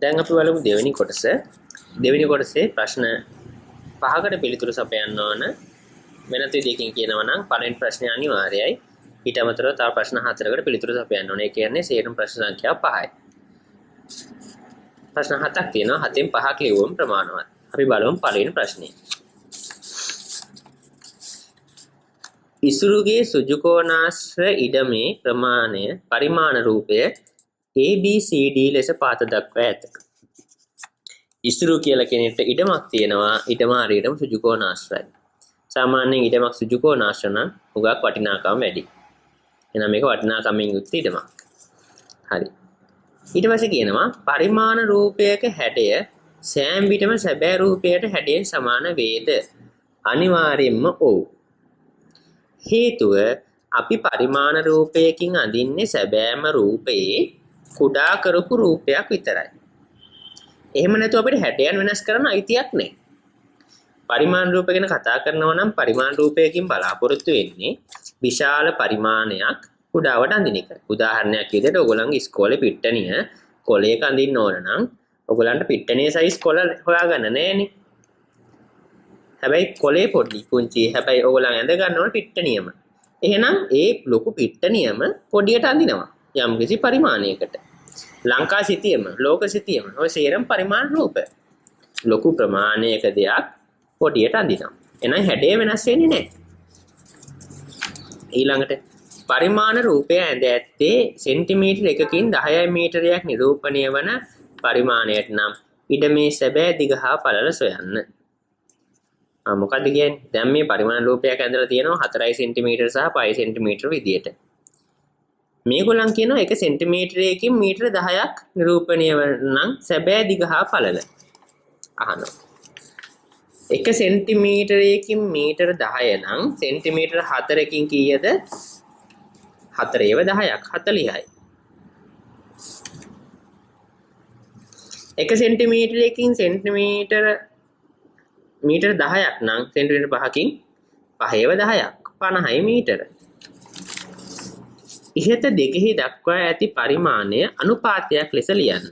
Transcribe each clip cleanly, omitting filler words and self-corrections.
දැන් අපි බලමු දෙවෙනි කොටස. දෙවෙනි කොටසේ ප්‍රශ්න 5කට පිළිතුරු සපයන්න ඕන. වෙනත් විදිහකින් කියනවා නම් පළවෙනි ප්‍රශ්නේ අනිවාර්යයි. ඊට අමතරව තව ප්‍රශ්න 4කට පිළිතුරු සපයන්න ඕන. ඒ කියන්නේ සේරම ප්‍රශ්න සංඛ්‍යාව 5යි. ප්‍රශ්න 7ක් තියෙනවා. 7න් 5ක් ලියුවම ප්‍රමාණවත්. අපි බලමු පළවෙනි ප්‍රශ්නේ. ඉසුරුගේ සුජුකෝණාශ්‍ර ඉඩමේ ප්‍රමාණය පරිමාණ රූපය ABCD ලෙස පාත දක්වා ඇත. ඉසුරු කියලා කෙනෙක්ට ඉඩමක් තියෙනවා. ඉඩම හරියටම සුජුකෝණාශ්‍රයි. සාමාන්‍යයෙන් ඉඩමක් සුජුකෝණාශ්‍ර නම් උගක් වටිනාකම වැඩි. එහෙනම් මේක වටිනාකමින් යුක්ත ඉඩමක්. හරි. ඊට පස්සේ කියනවා පරිමාණ රූපයක හැඩය සෑම විටම සැබෑ රූපයට හැඩයෙන් සමාන වේද? අනිවාර්යෙන්ම ඔව්. හේතුව අපි පරිමාණ රූපයකින් අඳින්නේ සැබෑම රූපයේ කුඩා කරපු රූපයක් විතරයි. එහෙම නැතුව අපිට හැඩයන් වෙනස් කරන්න අයිතියක් නැහැ. පරිමාණ රූප ගැන කතා කරනවා නම් පරිමාණ රූපයකින් බලාපොරොත්තු වෙන්නේ විශාල පරිමාණයක් කුඩාවට අඳින එක. උදාහරණයක් විදිහට ඔයගොල්ලන්ගේ ඉස්කෝලේ පිට්ටනිය කොලයක අඳින්න ඕන නම් ඔයගොල්ලන්ට පිට්ටනියේ සයිස් කොල හොයාගන්න නෑනේ. හැබැයි කොලේ පොඩි පුංචි. හැබැයි ඔයගොල්ලන් ඇඳ ගන්න ඕන පිට්ටනියම. එහෙනම් ඒ ලොකු පිට්ටනියම පොඩියට අඳිනවා යම්කිසි පරිමාණයකට. ලංකා සිතියම ලෝක සිතියම ඔය සේරම පරිමාණ රූප. ලොකු ප්‍රමාණයක දෙයක් පොඩියට අඳිනවා. එහෙනම් හැඩය වෙනස් වෙන්නේ නැහැ. ඊළඟට පරිමාණ රූපය ඇඳ ඇත්තේ සෙන්ටිමීටර 1කින් 10 මීටරයක් නිරූපණය වන පරිමාණයට නම් ඉඩමේ සැබෑ දිග හා පළල සොයන්න. මොකක්ද කියන්නේ? දැන් මේ පරිමාණ රූපයක් ඇඳලා තියෙනවා 4 සෙන්ටිමීටර සහ 5 සෙන්ටිමීටර විදියට. මේගොල්ලන් කියනවා 1 සෙන්ටිමීටරයකින් මීටර 10ක් නිරූපණය වන නම් සැබෑ දිග හා පළල. අහනවා. 1 සෙන්ටිමීටරයකින් මීටර 10 නම් සෙන්ටිමීටර 4කින් කීයද? 4 ඒව 10ක් 40යි. 1 සෙන්ටිමීටරයකින් මීටර 10ක් නම් සෙන්ටිමීටර 5කින් 5 ඒව 10ක් 50යි මීටර. ඉහත දෙකෙහි දක්වා ඇති පරිමාණය අනුපාතයක් ලෙස ලියන්න.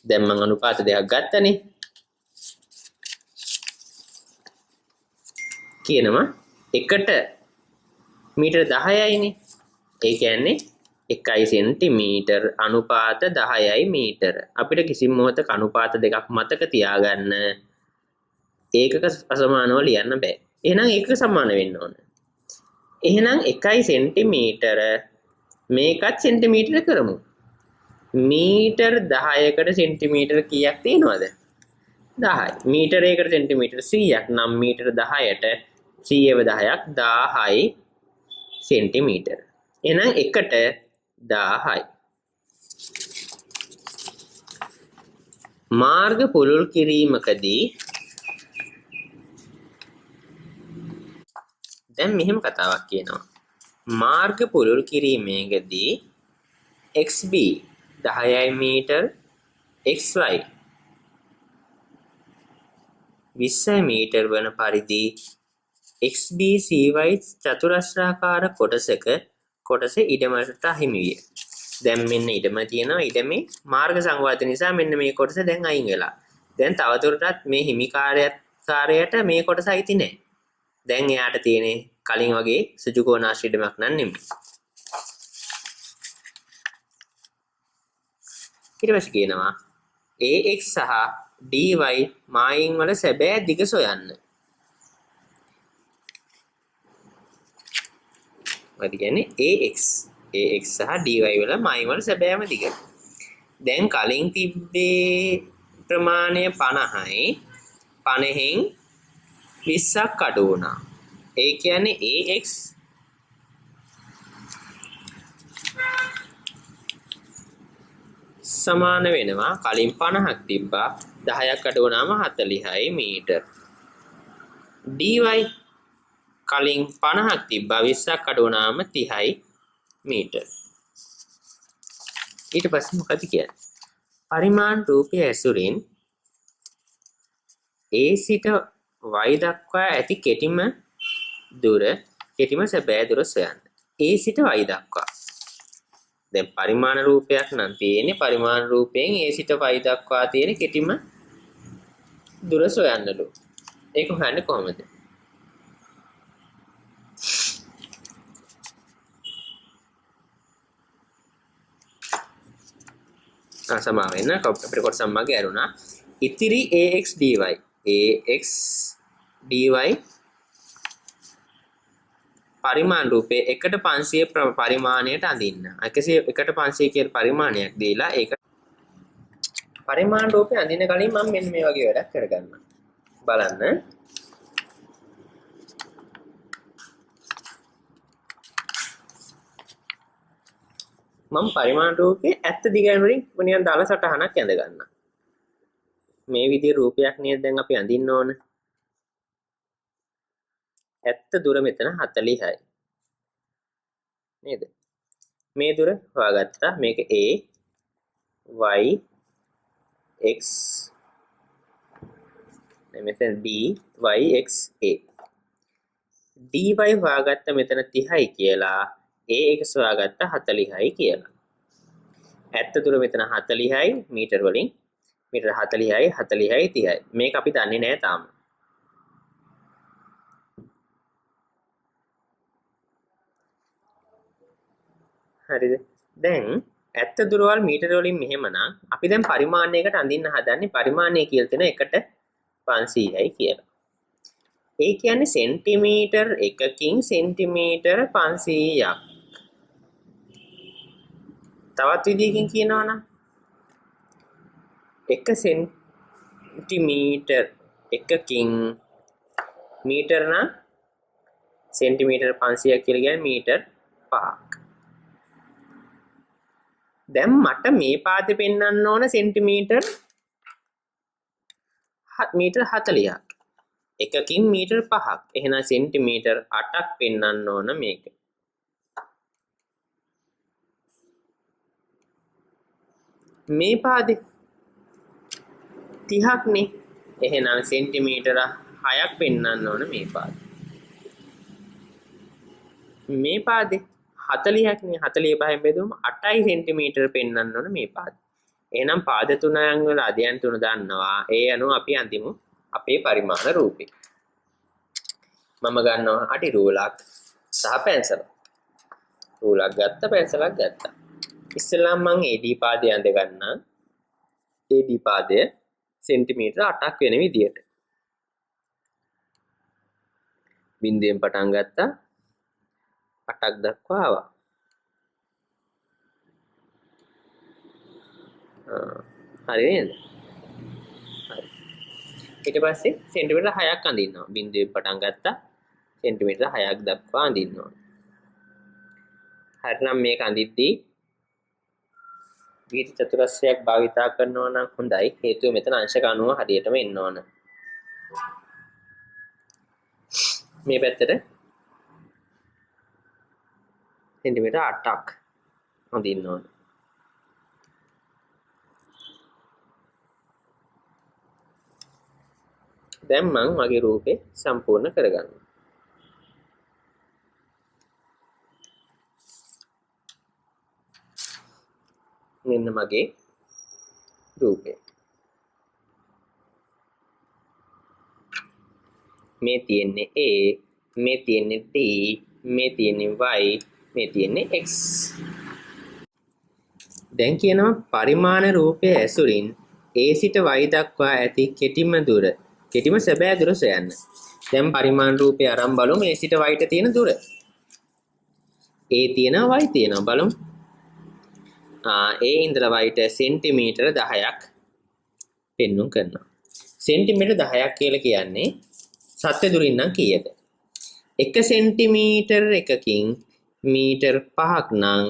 දැන් මම අනුපාත දෙකක් ගත්තනේ. කියනවා එකට මීටර 10යිනේ. ඒ කියන්නේ 1 සෙන්ටිමීටර අනුපාත 10යි මීටර. අපිට කිසිම මොහොතක අනුපාත දෙකක් මතක තියාගන්න ඒකක අසමානව ලියන්න බෑ. එහෙනම් ඒකක සමාන වෙන්න ඕන. එහෙනම් 1 සෙන්ටිමීටර මේකත් සෙන්ටිමීටර කරමු. මීටර 10කට සෙන්ටිමීටර කීයක් තියෙනවද? 10යි. මීටරයකට සෙන්ටිමීටර 100ක් නම් මීටර 10ට 100ව 10ක් 1000යි සෙන්ටිමීටර. එහෙනම් එකට 1000යි. මාර්ග පුළුල් කිරීමකදී දැන් මෙහෙම කතාවක් කියනවා. මාර්ග පුළුල් කිරීමේදී XB 10යි මීටර XY 20යි මීටර වන පරිදි XBCY චතුරස්‍රාකාර කොටස ඉඩමට අහිමි විය. දැන් මෙන්න ඉඩම තියෙනවා. ඉඩමේ මාර්ග සංවාද නිසා මෙන්න මේ කොටස දැන් අයින් වෙලා. දැන් තවදුරටත් මේ හිමිකාරයට මේ කොටස අයිති නැහැ. දැන් එයාට තියෙන්නේ කලින් වගේ සුජුකෝණාශ්‍ර ඉඩමක් නන් නෙමෙයි. ඊට පස්සේ කියනවා AX සහ DY මායින් වල සැබෑ දිග සොයන්න. මොකද කියන්නේ AX සහ DY වල මායින් වල සැබෑම දිග. දැන් කලින් තිබ්බේ ප්‍රමාණය 50යි. 50න් 20ක් අඩු වුණා. ඒ කියන්නේ AX සමාන වෙනවා කලින් 50ක් තිබ්බා 10ක් අඩු වුණාම 40යි මීටර. DY කලින් 50ක් තිබ්බා 20ක් අඩු වුණාම 30යි මීටර. ඊට පස්සේ මොකද කියන්නේ? පරිමාණ රූපය ඇසුරින් A සිට y දක්වා ඇති කෙටිම සැබෑ දුර සොයන්න. A සිට y දක්වා දැන් පරිමාණ රූපයක් නම් තියෙන්නේ පරිමාණ රූපයෙන් A සිට y දක්වා තියෙන කෙටිම දුර සොයන්නලු. ඒක හොයන්නේ කොහොමද? සමාව වෙන අපිට කොටස මගේ ඇරුණා. ඉතිරි ax dy පරිමාණ රූපේ 1/500 පරිමාණයට අඳින්න. 1/500 කියන පරිමාණයක් දීලා ඒක පරිමාණ රූපේ අඳින්න කලින් මම මෙන්න මේ වගේ වැඩක් කරගන්නවා. බලන්න. මම පරිමාණ රූපේ ඇත්ත දිගෑන් වලින් නිකන් දාලා සටහනක් ඇඳ ගන්නවා. මේ විදිහේ රූපයක් නේද දැන් අපි අඳින්න ඕන. ඇත්ත දුර මෙතන 40යි. නේද? මේ දුර හොයාගත්තා. මේක a y x මෙතන d y x a dy හොයාගත්ත මෙතන 30යි කියලා ax හොයාගත්ත 40යි කියලා. ඇත්ත දුර මෙතන 40යි මීටර වලින් මීටර 40යි 40යි 30යි. මේක අපි දන්නේ නැහැ තාම. හරිද? දැන් ඇත්ත දුරවල් මීටර වලින් මෙහෙමනම් අපි දැන් පරිමාණයකට අඳින්න හදන්නේ පරිමාණය කියලා තියෙන 1/500යි කියලා. ඒ කියන්නේ සෙන්ටිමීටර් එකකින් සෙන්ටිමීටර 500ක්. තවත් විදිහකින් කියනවා නම් 1 සෙන්ටිමීටර් එකකින් මීටර නම් සෙන්ටිමීටර් 500ක් කියලා කියන්නේ මීටර් 5ක්. දැන් මට මේ පාදේ පෙන්වන්න ඕන සෙන්ටිමීටර් මීටර 40ක්. එකකින් මීටර 5ක්. එහෙනම් සෙන්ටිමීටර් 8ක් පෙන්වන්න ඕන මේක. මේ පාදේ 30ක් නේ. එහෙනම් සෙන්ටිමීටර 6ක් පෙන්වන්න ඕන මේ පාදේ. මේ පාදේ 40ක් නේ. 45න් බෙදුවම 8යි සෙන්ටිමීටර පෙන්වන්න ඕන මේ පාදේ. එහෙනම් පාද තුනයන් වල අධ්‍යයන තුන දන්නවා. ඒ අනුව අපි අඳිමු අපේ පරිමාණ රූපේ. මම ගන්නවා අටි රූලක් සහ පැන්සලක්. රූලක් ගත්ත පැන්සලක් ගත්තා. ඉස්සෙල්ලාම මම AD පාදය අඳ ගන්නවා. AD පාදය සෙන්ටිමීටර 8ක් වෙන විදියට. බිංදුවෙන් පටන් ගත්තා 8ක් දක්වා ආවා. හරි නේද? හරි. ඊට පස්සේ සෙන්ටිමීටර 6ක් අඳින්නවා. බිංදුවෙන් පටන් ගත්තා සෙන්ටිමීටර 6ක් දක්වා අඳින්නවා. හරිනම් මේක අඳිද්දී දීර්ඝ චතුරස්‍රයක් භාවිතා කරනවා නම් හොඳයි. හේතුව මෙතන අංශක 90 හරියටම එන්න ඕන. මේ පැත්තට සෙන්ටිමීටර 8ක් අඳින්න ඕන. දැන් මම මගේ රූපේ සම්පූර්ණ කරගන්නවා. මෙන්න මගේ රූපේ. මේ තියෙන්නේ A, මේ තියෙන්නේ D, මේ තියෙන්නේ Y, මේ තියෙන්නේ X. දැන් කියනවා පරිමාණ රූපය ඇසුරින් A සිට Y දක්වා ඇති කෙටිම දුර, කෙටිම සැබෑ දුර සොයන්න. දැන් පරිමාණ රූපය අරන් බලමු A සිට Y ට තියෙන දුර. A තියෙනවා Y තියෙනවා බලමු. A ඉඳලා Y ට සෙන්ටිමීටර 10ක් පෙන්වුම් කරනවා. සෙන්ටිමීටර 10ක් කියලා කියන්නේ සත්‍ය දුරින් නම් කීයද? 1 සෙන්ටිමීටර එකකින් මීටර 5ක් නම්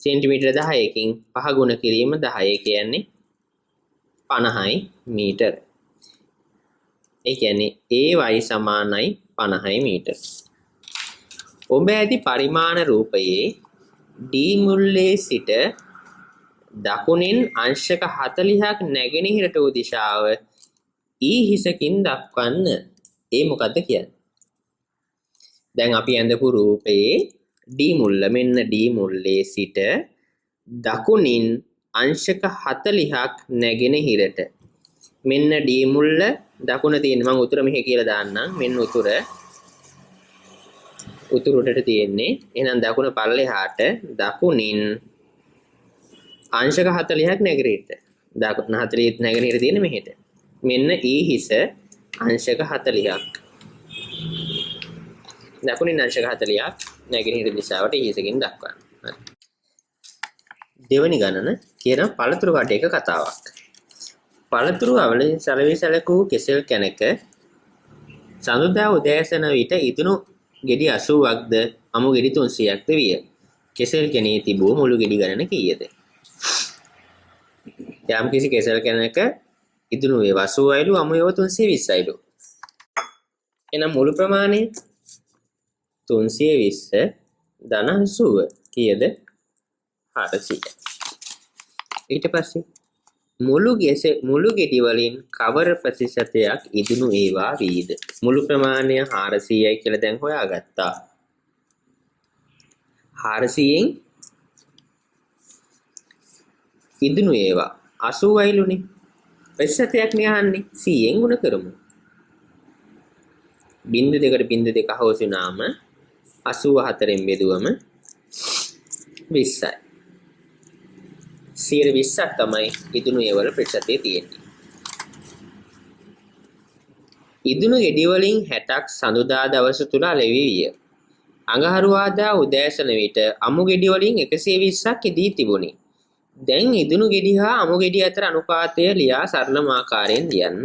සෙන්ටිමීටර 10කින් 5 ගුණ කිරීම 10 කියන්නේ 50යි මීටර. ඒ කියන්නේ AY සමානයි 50යි මීටර. ඔබ ඇති පරිමාණ රූපයේ D මුල්ලේ සිට දකුණින් අංශක 40ක් නැගෙනහිරට වූ දිශාව E හිසකින් දක්වන්න. ඒ මොකද්ද කියන්නේ? දැන් අපි ඇඳපු රූපයේ D මුල්ල මෙන්න D මුල්ලේ සිට දකුණින් අංශක 40ක් නැගෙනහිරට. මෙන්න D මුල්ල දකුණ තියෙන මම උතුර මෙහි කියලා දාන්නම්. මෙන්න උතුරට තියෙන්නේ. එහෙනම් දකුණ පල්ලෙහාට දකුණින් අංශක 40ක් නැගෙනහිරට. දකුණ 40 නැගෙනහිර තියෙන්නේ මෙහෙට. මෙන්න E හිස අංශක 40ක්. දකුණින් අංශක 40ක් නැගෙනහිර දිශාවට E හිසකින් දක්වන්න. හරි. දෙවනි ගණන කියන පළතුරු කඩේක කතාවක්. පළතුරු අවලෙන් සැලවී සැලකූ කෙසෙල් කැනක සඳුදා උදෑසන විට ඉදුණු ගෙඩි 80ක්ද අමු ගෙඩි 300ක්ද විය. කෙසෙල් කැනේ තිබූ මුළු ගෙඩි ගණන කීයද? යම් කිසි කෙසෙල් කැනක ඉදුණු වේ 80යිලු අමු ඒව 320යිලු. එහෙනම් මුළු ප්‍රමාණය 320 ධන 80 කීයද? 400. ඊට පස්සේ මුළු ගෙඩි වලින් කවර ප්‍රතිශතයක් ඉදුණු ඒවා වීද? මුළු ප්‍රමාණය 400යි කියලා දැන් හොයාගත්තා. 400න් ඉදුණු ඒවා 80යිලුනේ. ප්‍රතිශතයක් නේ අහන්නේ. 100න් ගුණ කරමු. බිංදු දෙකට බිංදු දෙක හොසු නාම 84න් බෙදුවම 20යි. 120ක් තමයි ඉදුණු ඒවල ප්‍රතිශතය තියෙන්නේ. ඉදුණු ගෙඩි වලින් 60ක් සඳුදා දවස තුල ලැබී විය. අඟහරුවාදා උදෑසන විට අමු ගෙඩි වලින් 120ක් ඉදී තිබුණි. දැන් ඉදුණු ගෙඩි හා අමු ගෙඩි අතර අනුපාතය ලියා සරලම ආකාරයෙන් ලියන්න.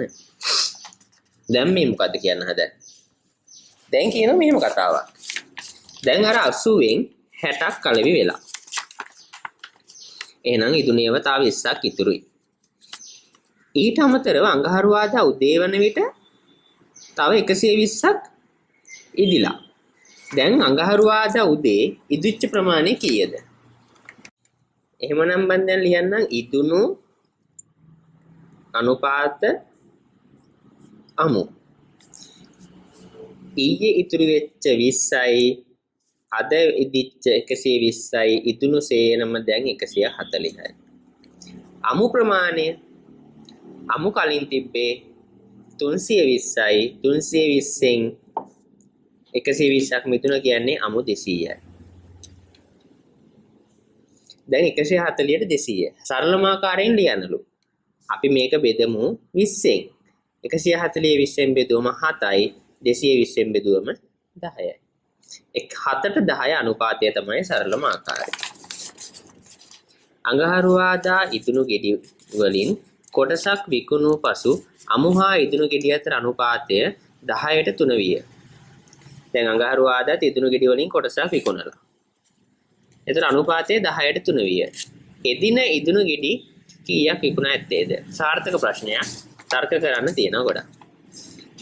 දැන් මේ මොකද්ද කියන්න හදන්නේ? දැන් කියනවා මෙහෙම කතාවක්. දැන් අර 80න් 60ක් කලවි වෙලා. එහෙනම් ඉදුණු ඒවා තව 20ක් ඉතුරුයි. ඊට අමතරව අඟහරුවාදා උදේ වන විට තව 120ක් ඉදිලා. දැන් අඟහරුවාදා උදේ ඉදිච්ච ප්‍රමාණය කීයද? එහෙමනම් මම දැන් ලියන්නම් ඉදුණු අනුපාත අමු. ඊයේ ඉතුරු වෙච්ච 20යි අද ඉදිච්ච 120යි ඉදුණු සේනම දැන් 140යි. අමු ප්‍රමාණය අමු කලින් තිබ්බේ 320යි 320න් 120ක් මිදුණ කියන්නේ අමු 200යි. දැන් 140ට 200. සරලම ආකාරයෙන් ලියන්නලු. අපි මේක බෙදමු 20න්. 140 20න් බෙදුවම 7යි 220න් බෙදුවම 10යි. 7ට 10 අනුපාතය තමයි සරලම ආකාරය. අඟහරුවාදා ඉදුණු ගෙඩි වලින් කොටසක් විකුණු පසු අමු හා ඉදුණු ගෙඩි අතර අනුපාතය 10ට 3 විය. දැන් අඟහරුවාදා ඉදුණු ගෙඩි වලින් කොටසක් විකුණලා. එතන අනුපාතය 10ට 3 විය. එදින ඉදුණු ගෙඩි කීයක් විකුණා ඇත්තේද? සාර්ථක ප්‍රශ්නයක්. තර්ක කරන්න තියෙනවා ගොඩක්.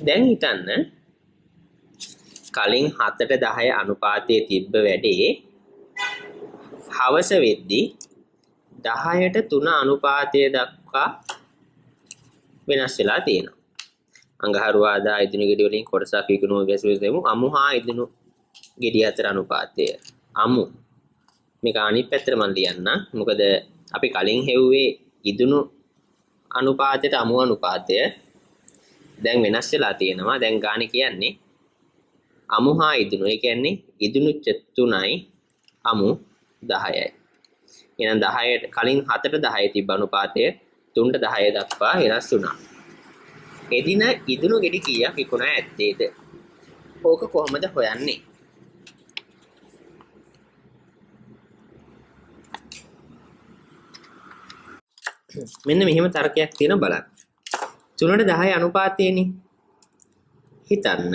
දැන් හිතන්න කලින් 7ට 10 අනුපාතයේ තිබ්බ වැඩේ හවස වෙද්දි 10ට 3 අනුපාතය දක්වා වෙනස් වෙලා තියෙනවා. අඟහරුවාදා ඉදුණු ගෙඩි වලින් කොටසක් විකුණුව ගැසුවෙමු අමු හා ඉදුණු ගෙඩි අතර අනුපාතය. අමු මේක අනිත් පැත්තට මම ලියන්න. මොකද අපි කලින් හෙව්වේ ඉදුණු අනුපාතයට අමු අනුපාතය. දැන් වෙනස් වෙලා තියෙනවා. දැන් ගානේ කියන්නේ අමු හා ඉදුණු. ඒ කියන්නේ ඉදුණු 3යි අමු 10යි. එහෙනම් 10ට කලින් 7ට 10 තිබ්බ අනුපාතය 3ට 10 දක්වා වෙනස් වුණා. එදින ඉදුණු ගෙඩි කීයක් විකුණා ඇත්තේද? ඕක කොහොමද හොයන්නේ? මෙන්න මෙහෙම තර්කයක් තියෙන බලන්න. 3ට 10 අනුපාතයනේ. හිතන්න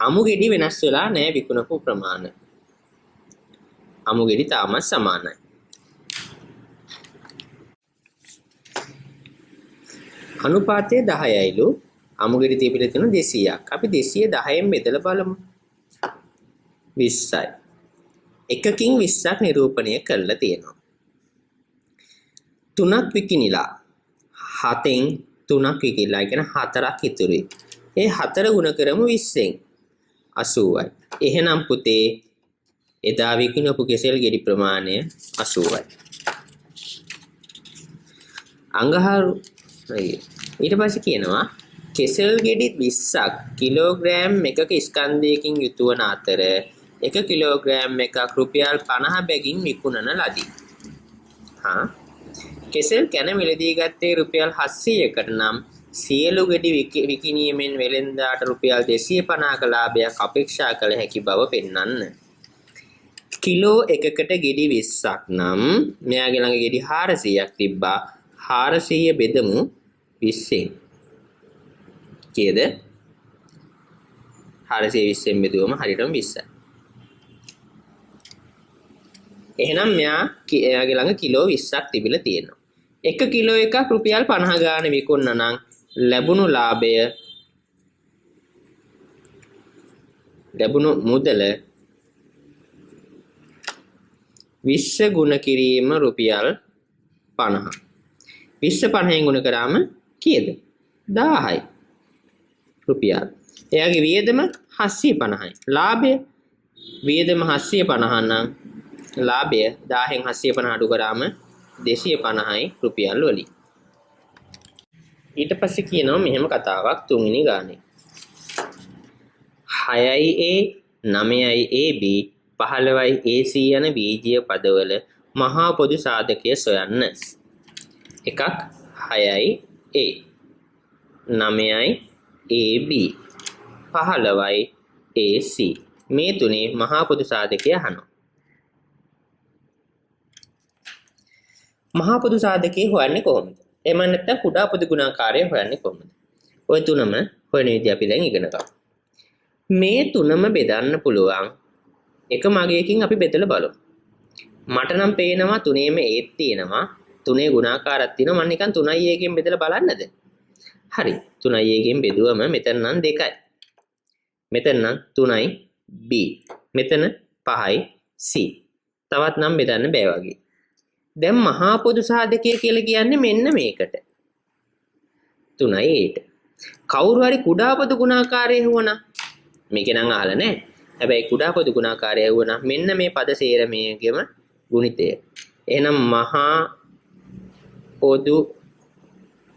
අමු ගෙඩි වෙනස් වෙලා නැහැ විකුණපු ප්‍රමාණය. අමු ගෙඩි තාමත් සමානයි. අනුපාතය 10යිලු අමු ගෙඩි තිබිලා තියෙන 200ක්. අපි 200 10න් බෙදලා බලමු. 20යි. එකකින් 20ක් නිරූපණය කරලා තියෙනවා. 3ක් විකිනිලා 7න් 3ක් විකිලා කියන 4ක් ඉතුරුයි. ඒ 4 ගුණ කරමු 20න් 80යි. එහෙනම් පුතේ එදා විකිණපු කෙසෙල් ගෙඩි ප්‍රමාණය 80යි. අඟහරු ඊට පස්සේ කියනවා කෙසෙල් ගෙඩි 20ක් කිලෝග්‍රෑම් එකක ස්කන්ධයකින් යුතු වන අතර 1 කිලෝග්‍රෑම් එකක් රුපියල් 50 බැගින් විකුණන ලදී. කෙසෙල් කැන මිලදී ගත්තේ රුපියල් 700කට නම් සියලු ගෙඩි විකිණීමෙන් වෙළෙන්දාට රුපියල් 250ක ලාභයක් අපේක්ෂා කළ හැකි බව පෙන්වන්න. කිලෝ එකකට ගෙඩි 20ක් නම් මෙයාගේ ළඟ ගෙඩි 400ක් තිබ්බා. 400 බෙදමු 20න්. කීයද? 420න් බෙදුවම හරියටම 20යි. එහෙනම් මෙයාගේ ළඟ කිලෝ 20ක් තිබිලා තියෙනවා. 1 කිලෝ එකක් රුපියල් 50 ගාන විකුණන නම් ලැබුණු ලාභය ලැබුණු මුදල 20 ගුණ කිරීම රුපියල් 50. 20 50න් ගුණ කරාම කීයද? 1000යි රුපියල්. එයාගේ වියදම 750යි. ලාභය වියදම 750 නම් ලාභය 1000න් 750 අඩු කරාම 250යි රුපියල් වලින්. ඊට පස්සේ කියනවා මෙහෙම කතාවක් තුන්වෙනි ගානේ. 6යි A 9යි AB 15යි AC යන බීජීය පදවල මහා පොදු සාධකය සොයන්න. එකක් 6යි A 9යි AB 15යි AC මේ තුනේ මහා පොදු සාධකය අහනවා. මහා පොදු සාධකය හොයන්නේ කොහොමද? එහෙම නැත්නම් කුඩා පොදු ගුණාකාරය හොයන්නේ කොහොමද? ඔය තුනම හොයන විදිහ අපි දැන් ඉගෙන ගමු. මේ තුනම බෙදන්න පුළුවන් එක මගයකින් අපි බෙදලා බලමු. මට නම් පේනවා තුනේම ඒත් තියෙනවා. තුනේ ගුණාකාරයක් තියෙනවා. මම නිකන් 3යි එකෙන් බෙදලා බලන්නද? හරි. 3යි එකෙන් බෙදුවම මෙතන නම් 2යි. මෙතන නම් 3යි B. මෙතන 5යි C. තවත් නම් බෙදන්න බෑ වගේ. දැන් මහා පොදු සාධකය කියලා කියන්නේ මෙන්න මේකට. 3යි 8ට. කවුරු හරි කුඩා පොදු ගුණාකාරය හුවනා මේක නම් අහලා නැහැ. හැබැයි කුඩා පොදු ගුණාකාරය හුවනා මෙන්න මේ පද සේරමයේම ගුණිතය. එහෙනම් මහා පොදු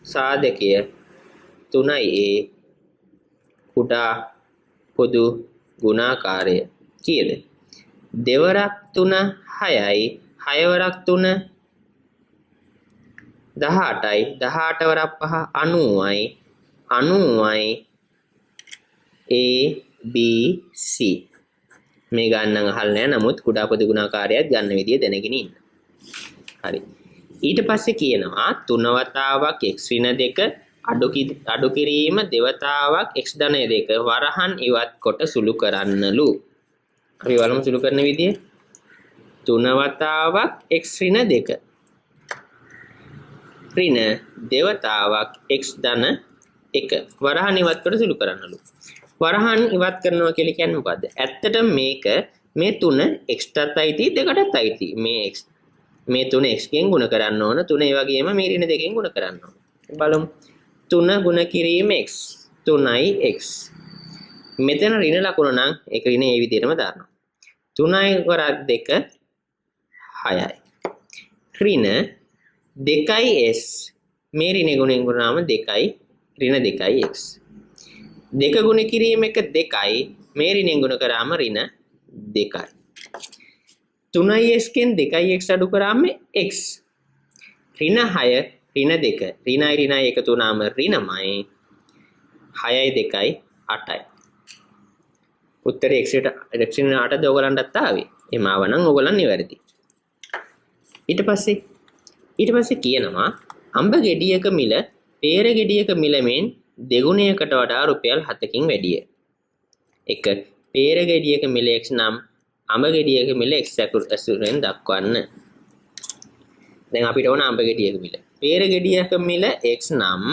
සාධකය 3යි A කුඩා පොදු ගුණාකාරය කීයද? දෙවරක් 3 6යි 6 වරක් 3 18යි 18 වරක් 5 90යි 90යි A B C මේ ගණන් අහලා නැහැ. නමුත් කුඩා පොදු ගුණාකාරයත් ගන්න විදිය දැනගෙන ඉන්න. හරි. ඊට පස්සේ කියනවා 3 වතාවක් x ඍණ 2 අඩු කිරීම දෙවතාවක් x ධන 2 වරහන් ඉවත් කොට සුළු කරන්නලු. අපි බලමු සුළු කරන විදිය. 3 වතාවක් x ඍණ 2 ඍණ දෙවතාවක් x ධන 1 වරහන් ඉවත් කොට සුළු කරන්නලු. වරහන් ඉවත් කරනවා කියලා කියන්නේ මොකද්ද? ඇත්තටම මේක මේ 3 x-ටත් අයිති 2ටත් අයිති. මේ 3 x ගෙන් ගුණ කරන්න ඕන. 3 ඒ වගේම මේ ඍණ 2කින් ගුණ කරන්න ඕන. බලමු. 3 ගුණ කිරීම x 3යි x. මෙතන ඍණ ලකුණ නම් ඒක ඍණ ඒ විදිහටම දානවා. 3යි වරක් 2 6යි. ඍණ 2යි s මේ ඍණ ගුණෙන් ගුණාම 2යි ඍණ 2යි x. 2 ගුණ කිරීම එක 2යි මේ ඍණෙන් ගුණ කරාම ඍණ 2යි. 3යි s කෙන් 2යි x අඩු කරාම x. ඍණ 6 ඍණ 2 ඍණයි ඍණයි එකතු වුණාම ඍණමයි 6යි 2යි 8යි. උත්තරේ x ඍණ 8ද ඔයගලන්ටත් ආවේ. එහම ආවනම් ඔයගලන් නිවැරදි. ඊට පස්සේ කියනවා අඹ ගෙඩියක මිල peer ගෙඩියක මිල මෙන් දෙගුණයකට වඩා රුපියල් 7කින් වැඩිය. එක peer ගෙඩියක මිල x නම් අඹ ගෙඩියක මිල x ඇසුරෙන් දක්වන්න. දැන් අපිට ඕන අඹ ගෙඩියක මිල. peer ගෙඩියක මිල x නම්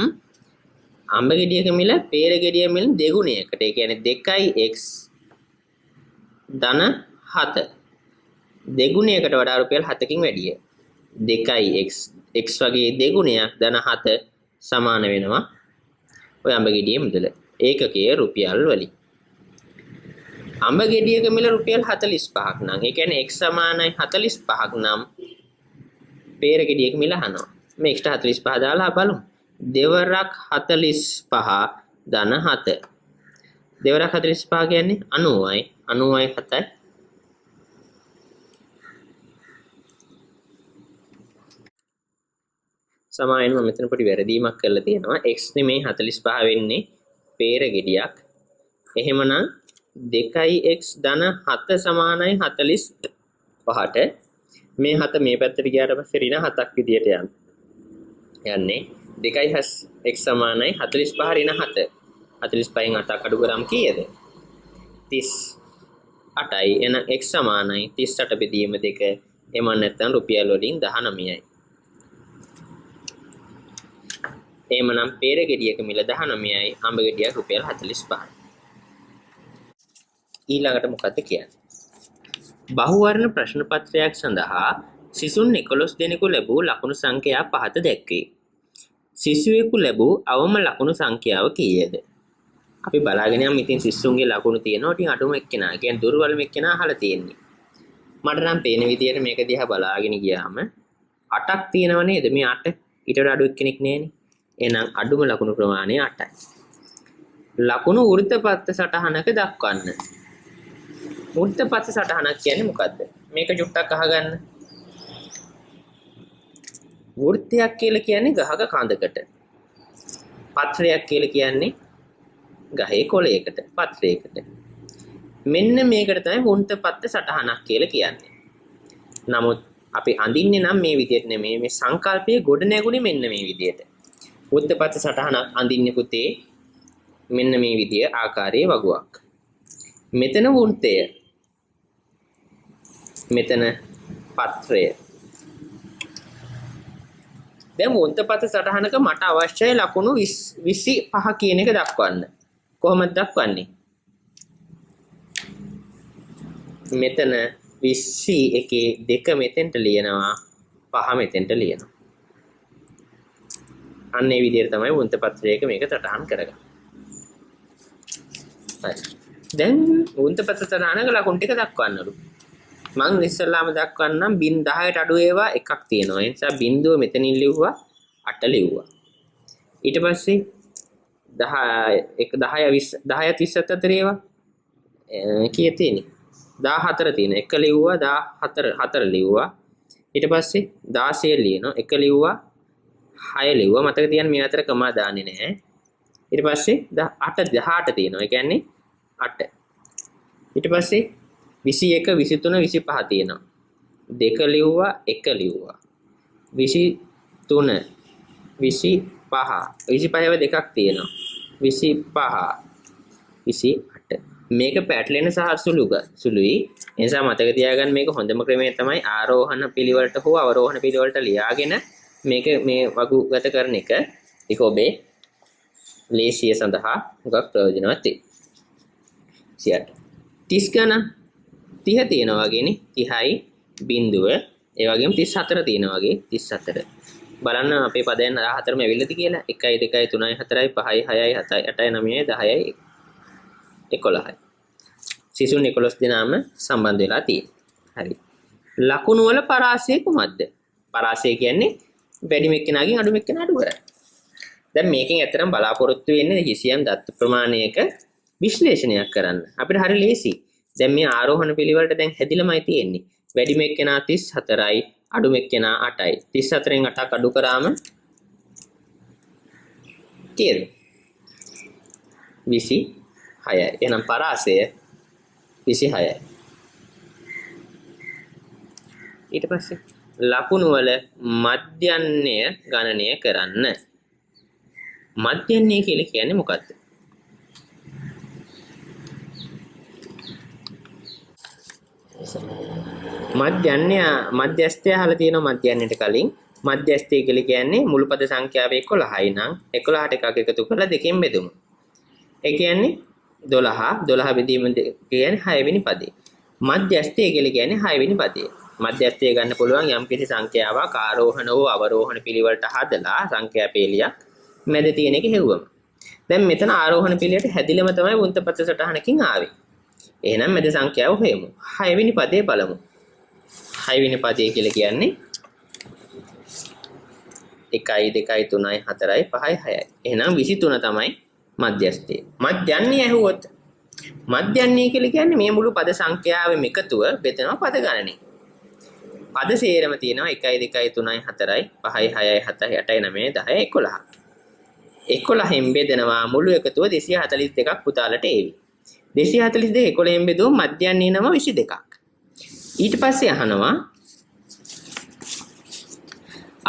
අඹ ගෙඩියක මිල peer ගෙඩිය මිල දෙගුණයකට. ඒ කියන්නේ 2x ධන 7 දෙගුණයකට වඩා රුපියල් 7කින් වැඩිය. 2x x වගේ දෙගුණයක් ධන 7 සමාන වෙනවා ඔය අඹ ගෙඩියේ මුදල. ඒකකයේ රුපියල් වලින්. අඹ ගෙඩියක මිල රුපියල් 45ක් නම් ඒ කියන්නේ x සමානයි 45ක් නම් peer ගෙඩියක මිල අහනවා. මේ extra 45 දාලා බලමු. දෙවරක් 45 ධන 7. දෙවරක් 45 කියන්නේ 90යි. 90යි 7යි. සමායෙන්ම මෙතන පොඩි වැරදීමක් කරලා තියෙනවා. x නෙමේ 45 වෙන්නේ peer ගෙඩියක්. එහෙමනම් 2x ධන 7 සමානයි 45ට. මේ 7 මේ පැත්තට ගියාට පස්සේ ඍණ 7ක් විදියට යන්නේ 2x සමානයි 45 ඍණ 7. 45න් 8ක් අඩු කරාම කීයද? 38යි. එහෙනම් x සමානයි 38 බෙදීම 2. එමන් නැත්නම් රුපියල් වලින් 19යි. එහෙමනම් peer ගෙඩියක මිල 19යි, අඹ ගෙඩියක රුපියල් 45යි. ඊළඟට මොකක්ද කියන්නේ? බහුවර්ණ ප්‍රශ්න පත්‍රයක් සඳහා සිසුන් 11 දෙනෙකු ලැබූ ලකුණු සංඛ්‍යා පහත දැක්වේ. සිසුවෙකු ලැබූ අවම ලකුණු සංඛ්‍යාව කීයද? අපි බලාගෙන යමු. ඉතින් සිසුන්ගේ ලකුණු තියෙනවා. ඉතින් අඩුම එක්කෙනා, කියන්නේ දුර්වලම එක්කෙනා අහලා තියෙන්නේ. මට නම් පේන විදියට මේක දිහා බලාගෙන ගියාම 8ක් තියෙනව නේද? මේ 8 ඊට වඩා අඩු එක්කෙනෙක් නෑනේ. එහෙනම් අඩුම ලකුණු ප්‍රමාණය 8යි. ලකුණු වෘත්තපත්ත සටහනක දක්වන්න. වෘත්තපත්ත සටහනක් කියන්නේ මොකද්ද? මේක චුට්ටක් අහගන්න. වෘත්තයක් කියලා කියන්නේ ගහක කඳකට. පත්‍රයක් කියලා කියන්නේ ගහේ කොළයකට, පත්‍රයකට. මෙන්න මේකට තමයි වෘත්තපත්ත සටහනක් කියලා කියන්නේ. නමුත් අපි අඳින්නේ නම් මේ විදිහට නෙමෙයි. මේ සංකල්පයේ ගොඩ නැගුණේ මෙන්න මේ විදිහට. වෘත්තපත්ත සටහනක් අඳින්නේ පුතේ මෙන්න මේ විදිය ආකාරයේ වගුවක්. මෙතන වෘත්තය. මෙතන පත්‍රය. දැන් වෘත්තපත්ත සටහනක මට අවශ්‍යයි ලකුණු 25 කියන එක දක්වන්න. කොහොමද දක්වන්නේ? මෙතන 21 2 මෙතෙන්ට ලියනවා, 5 මෙතෙන්ට ලියනවා. අන්න ඒ විදිහට තමයි වෘත්තපත්‍රයක මේක සටහන් කරගන්නේ. හරි. දැන් වෘත්තපත්‍ර සටහනක ලකුණු ටික දක්වන්නලු. මම ඉස්සෙල්ලාම දක්වන්නම් 10ට අඩු ඒවා එකක් තියෙනවා. ඒ නිසා බිඳුව මෙතනින් ලිව්වා, 8 ලිව්වා. ඊට පස්සේ 10 20 27 අතර ඒවා කීය තියෙන්නේ? 14 තියෙනවා. 1 ලිව්වා, 4 ලිව්වා. ඊට පස්සේ 16 ලියනවා, 1 ලිව්වා, 6 ලිව්වා. මතක තියාගන්න මේ අතර කමා දාන්නේ නැහැ. ඊට පස්සේ 18 තියෙනවා. ඒ කියන්නේ 8. ඊට පස්සේ 21 23 25 තියෙනවා. 2 ලිව්වා, 1 ලිව්වා. 23 25 25 දෙකක් තියෙනවා. 25 28. මේක පැටලෙන සහ සුළුයි. ඒ නිසා මතක තියාගන්න මේක හොඳම ක්‍රමය තමයි ආරෝහණ පිළිවෙලට හෝ අවරෝහණ පිළිවෙලට ලියාගෙන මේක මේ වගුගත කරන එක. ඒක ඔබේ ලේසිය සඳහා මොකක් ප්‍රයෝජනවත් වෙයි. 30 ගණන් 30 තියෙනවා වගේනේ. 30යි බිඳුව. ඒ වගේම 34 තියෙනවා වගේ 34. බලන්න අපේ පදයන් 14ම ඇවිල්ලාද කියලා. 1යි 2යි 3යි 4යි 5යි 6යි 7යි 8යි 9යි 10යි 11යි. සිසුන් 11 දෙනාම සම්බන්ධ වෙලා තියෙනවා. හරි. ලකුණු වල පරාසය කොහොමද? පරාසය කියන්නේ වැඩිම එක්කෙනාගෙන් අඩුම එක්කෙනා අඩු කරන්නේ. දැන් මේකෙන් ඇත්තටම බලාපොරොත්තු වෙන්නේ කිසියම් දත්ත ප්‍රමාණයක විශ්ලේෂණයක් කරන්න. අපිට හරි ලේසි. දැන් මේ ආරෝහණ පිළිවෙලට දැන් හැදිලාමයි තියෙන්නේ. වැඩිම එක්කෙනා 34යි, අඩුම එක්කෙනා 8යි. 34න් 8ක් අඩු කරාම කීයද? 26යි. එහෙනම් පරාසය 26යි. ඊට පස්සේ ලකුණු වල මධ්‍යන්‍ය ගණනය කරන්න. මධ්‍යන්‍ය කියලා කියන්නේ මොකක්ද? මධ්‍යස්ථය අහලා තියෙනවා මධ්‍යන්‍යයට කලින්. මධ්‍යස්ථය කියලා කියන්නේ මුළුපද සංඛ්‍යාව 11යි නම් 11ට එකක් එකතු කරලා දෙකෙන් බෙදමු. ඒ කියන්නේ 12 බෙදීම කියන්නේ 6 වෙනි පදේ. මධ්‍යස්ථය කියලා කියන්නේ 6 වෙනි පදේ. මධ්‍යස්ථය ගන්න පුළුවන් යම් කිසි සංඛ්‍යාවක් ආරෝහණ හෝ අවරෝහණ පිළිවෙලට හදලා සංඛ්‍යා පේලියක් මැද තියෙන එක හෙව්වම. දැන් මෙතන ආරෝහණ පිළිවෙලට හැදිලම තමයි වෘත්තපත්‍ර සටහනකින් ආවේ. එහෙනම් මැද සංඛ්‍යාව හොයමු. 6 වෙනි පදේ බලමු. 6 වෙනි පදේ කියලා කියන්නේ 1 2 3 4 5 6යි. එහෙනම් 23 තමයි මධ්‍යස්ථය. මධ්‍යන්නේ ඇහුවොත් මධ්‍යන්නේ කියලා කියන්නේ මේ මුළු පද සංඛ්‍යාවෙම එකතුව බෙදෙනවා පද ගණනේ. පද සේරම තියෙනවා 1 2 3 4 5 6 7 8 9 10 11. 11න් බෙදෙනවා මුළු එකතුව 242ක් පුතාලට ඒවි. 242 11න් බෙදුවොත් මධ්‍යන්නේ නම 22ක්. ඊට පස්සේ අහනවා